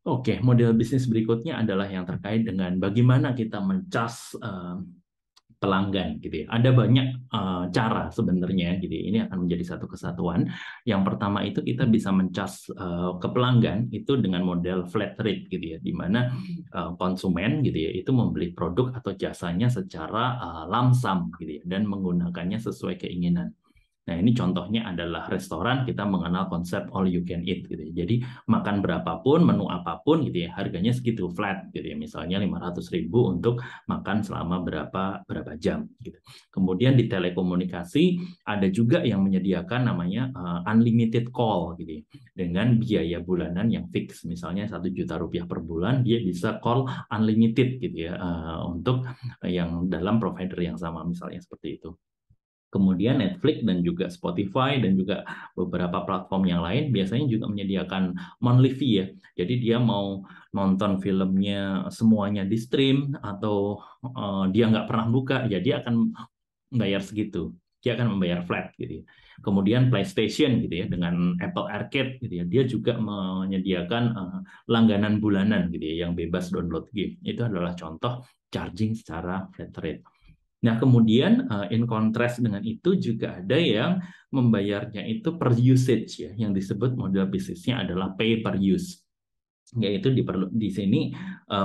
Oke, model bisnis berikutnya adalah yang terkait dengan bagaimana kita mencas pelanggan gitu ya. Ada banyak cara sebenarnya gitu ya. Ini akan menjadi satu kesatuan. Yang pertama itu kita bisa mencas ke pelanggan itu dengan model flat rate gitu ya, di mana konsumen gitu ya itu membeli produk atau jasanya secara lump sum gitu ya dan menggunakannya sesuai keinginan. Nah, ini contohnya adalah restoran, kita mengenal konsep all you can eat gitu ya. Jadi makan berapapun, menu apapun gitu ya, harganya segitu flat gitu ya. Misalnya 500.000 untuk makan selama berapa berapa jam gitu. Kemudian di telekomunikasi ada juga yang menyediakan namanya unlimited call gitu ya. Dengan biaya bulanan yang fix. Misalnya 1 juta rupiah per bulan, dia bisa call unlimited gitu ya untuk yang dalam provider yang sama misalnya seperti itu. Kemudian Netflix dan juga Spotify dan juga beberapa platform yang lain biasanya juga menyediakan monthly fee ya. Jadi dia mau nonton filmnya semuanya di stream atau dia nggak pernah buka, ya dia akan bayar segitu. Dia akan membayar flat gitu ya. Kemudian PlayStation gitu ya dengan Apple Arcade gitu ya. Dia juga menyediakan langganan bulanan gitu ya yang bebas download game. Itu adalah contoh charging secara flat rate. Nah, kemudian in contrast dengan itu juga ada yang membayarnya itu per usage ya, yang disebut model bisnisnya adalah pay per use. Yaitu di sini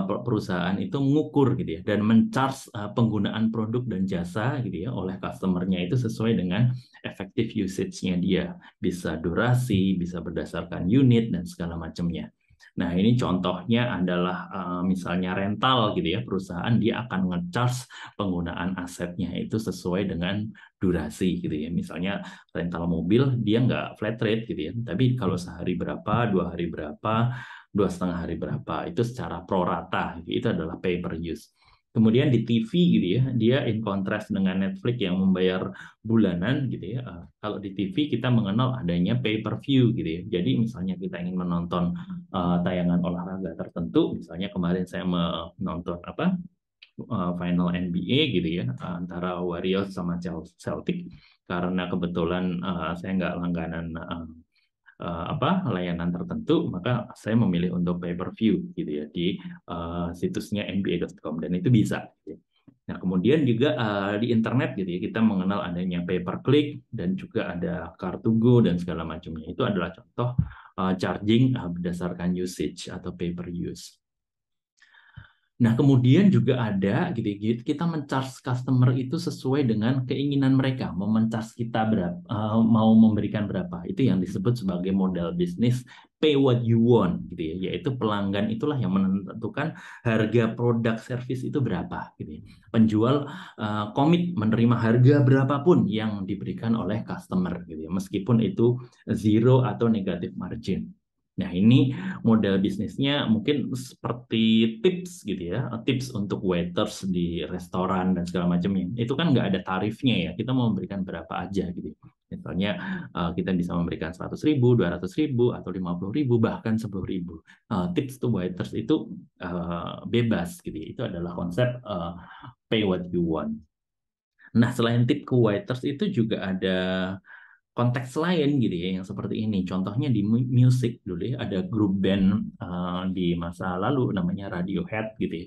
perusahaan itu mengukur gitu ya dan mencharge penggunaan produk dan jasa gitu ya oleh customernya itu sesuai dengan effective usage-nya dia. Bisa durasi, bisa berdasarkan unit dan segala macamnya. Nah, ini contohnya adalah misalnya rental gitu ya, perusahaan dia akan nge-charge penggunaan asetnya itu sesuai dengan durasi gitu ya. Misalnya rental mobil dia nggak flat rate gitu ya, tapi kalau sehari berapa, 2 hari berapa, 2,5 hari berapa, itu secara pro rata gitu. Itu adalah pay per use. Kemudian di TV gitu ya, dia in contrast dengan Netflix yang membayar bulanan gitu ya. Kalau di TV kita mengenal adanya pay per view gitu ya. Jadi misalnya kita ingin menonton tayangan olahraga tertentu, misalnya kemarin saya menonton apa final NBA gitu ya antara Warriors sama Celtic karena kebetulan saya nggak langganan apa layanan tertentu, maka saya memilih untuk pay per view gitu ya di situsnya nba.com dan itu bisa. Gitu. Nah, kemudian juga di internet gitu ya kita mengenal adanya pay per click dan juga ada kartu go dan segala macamnya. Itu adalah contoh charging berdasarkan usage atau pay per use. Nah, kemudian juga ada gitu, kita men-charge customer itu sesuai dengan keinginan mereka, mau men-charge kita berapa, mau memberikan berapa. Itu yang disebut sebagai modal bisnis pay what you want gitu ya, yaitu pelanggan itulah yang menentukan harga produk service itu berapa gitu ya. Penjual komit menerima harga berapapun yang diberikan oleh customer gitu ya, meskipun itu zero atau negatif margin. Nah, ini model bisnisnya mungkin seperti tips gitu ya, tips untuk waiters di restoran dan segala macamnya. Itu kan nggak ada tarifnya ya, kita mau memberikan berapa aja gitu. Misalnya kita bisa memberikan 100.000, 200.000, atau 50.000, bahkan 10.000. Tips to waiters itu bebas gitu. Itu adalah konsep pay what you want. Nah, selain tip ke waiters itu juga ada konteks lain gitu ya yang seperti ini. Contohnya di musik dulu ya ada grup band di masa lalu namanya Radiohead gitu ya.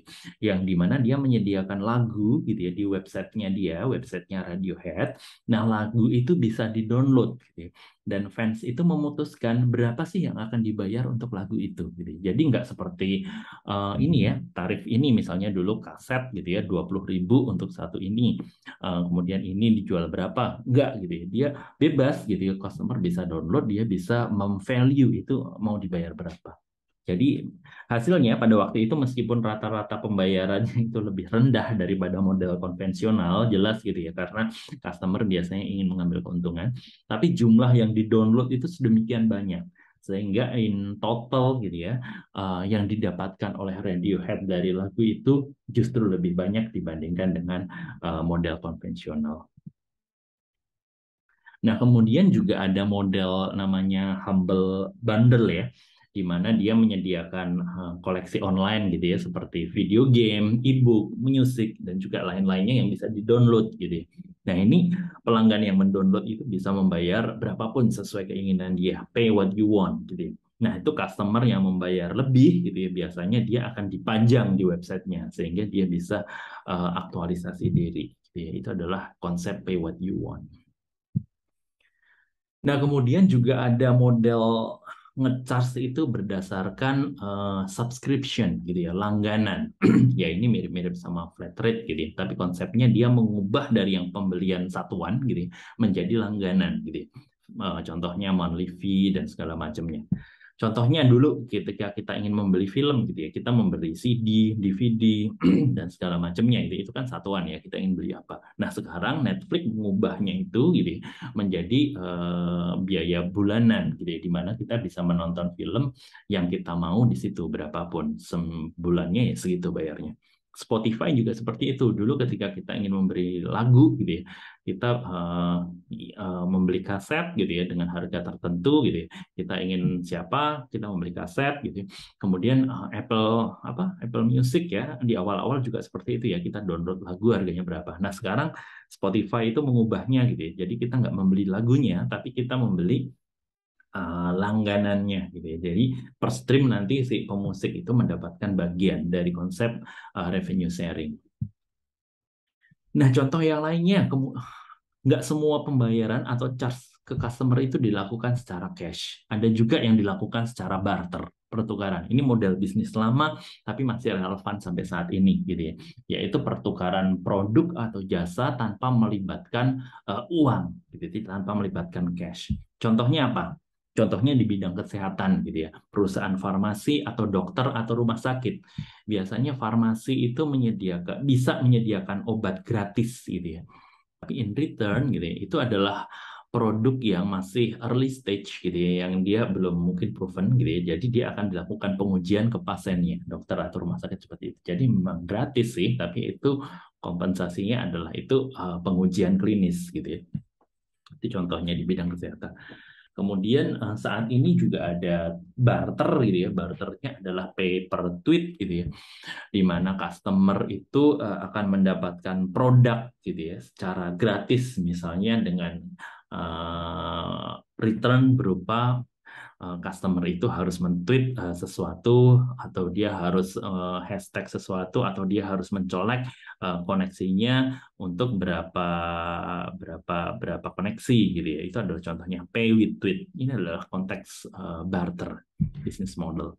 Yang dimana dia menyediakan lagu gitu ya di websitenya Radiohead. Nah, lagu itu bisa di-download gitu ya. Dan fans itu memutuskan berapa sih yang akan dibayar untuk lagu itu gitu. Jadi nggak seperti ini ya, tarif ini misalnya dulu kaset gitu ya 20.000 untuk satu ini. Kemudian ini dijual berapa? Enggak gitu ya. Dia bebas gitu ya, customer bisa download, dia bisa memvalue itu mau dibayar berapa. Jadi hasilnya pada waktu itu meskipun rata-rata pembayarannya itu lebih rendah daripada model konvensional, jelas gitu ya, karena customer biasanya ingin mengambil keuntungan, tapi jumlah yang di-download itu sedemikian banyak. Sehingga in total gitu ya, yang didapatkan oleh Radiohead dari lagu itu justru lebih banyak dibandingkan dengan model konvensional. Nah, kemudian juga ada model namanya Humble Bundle ya, di mana dia menyediakan koleksi online gitu ya, seperti video game, e-book, musik, dan juga lain-lainnya yang bisa di-download gitu ya. Nah, ini pelanggan yang mendownload itu bisa membayar berapapun sesuai keinginan dia, pay what you want gitu ya. Nah, itu customer yang membayar lebih gitu ya, biasanya dia akan dipajang di websitenya sehingga dia bisa aktualisasi diri. Gitu ya. Itu adalah konsep pay what you want. Nah, kemudian juga ada model nge-charge itu berdasarkan subscription gitu ya, langganan. Ya ini mirip-mirip sama flat rate gitu ya, tapi konsepnya dia mengubah dari yang pembelian satuan gitu ya, menjadi langganan gitu ya. Contohnya monthly fee dan segala macamnya. Contohnya dulu ketika kita ingin membeli film gitu ya, kita membeli CD, DVD dan segala macamnya itu kan satuan ya, kita ingin beli apa. Nah, sekarang Netflix mengubahnya itu gitu ya, menjadi biaya bulanan gitu ya, di mana kita bisa menonton film yang kita mau di situ berapapun sebulannya ya segitu bayarnya. Spotify juga seperti itu. Dulu ketika kita ingin memberi lagu gitu ya, kita membeli kaset gitu ya dengan harga tertentu gitu ya. Kita ingin siapa, kita membeli kaset gitu ya. Kemudian Apple Music ya, di awal-awal juga seperti itu ya, kita download lagu harganya berapa. Nah, sekarang Spotify itu mengubahnya gitu ya. Jadi kita nggak membeli lagunya, tapi kita membeli langganannya gitu ya. Jadi per stream nanti si pemusik itu mendapatkan bagian dari konsep revenue sharing. Nah, contoh yang lainnya, nggak semua pembayaran atau charge ke customer itu dilakukan secara cash. Ada juga yang dilakukan secara barter, pertukaran. Ini model bisnis lama, tapi masih relevan sampai saat ini, gitu ya. Yaitu pertukaran produk atau jasa tanpa melibatkan uang, gitu, tanpa melibatkan cash. Contohnya apa? Contohnya di bidang kesehatan, gitu ya. Perusahaan farmasi atau dokter atau rumah sakit. Biasanya farmasi itu bisa menyediakan obat gratis, gitu ya. Tapi in return gitu ya, itu adalah produk yang masih early stage gitu ya, yang dia belum mungkin proven gitu ya. Jadi dia akan dilakukan pengujian ke pasiennya, dokter atau rumah sakit seperti itu. Jadi memang gratis sih, tapi itu kompensasinya adalah itu pengujian klinis gitu ya. Itu contohnya di bidang kesehatan. Kemudian saat ini juga ada barter gitu ya. Barternya adalah pay per tweet gitu ya, di mana customer itu akan mendapatkan produk gitu ya secara gratis, misalnya dengan return berupa customer itu harus men-tweet sesuatu, atau dia harus hashtag sesuatu, atau dia harus mencolek koneksinya untuk berapa berapa berapa koneksi gitu ya. Itu adalah contohnya pay with tweet. Ini adalah konteks barter business model.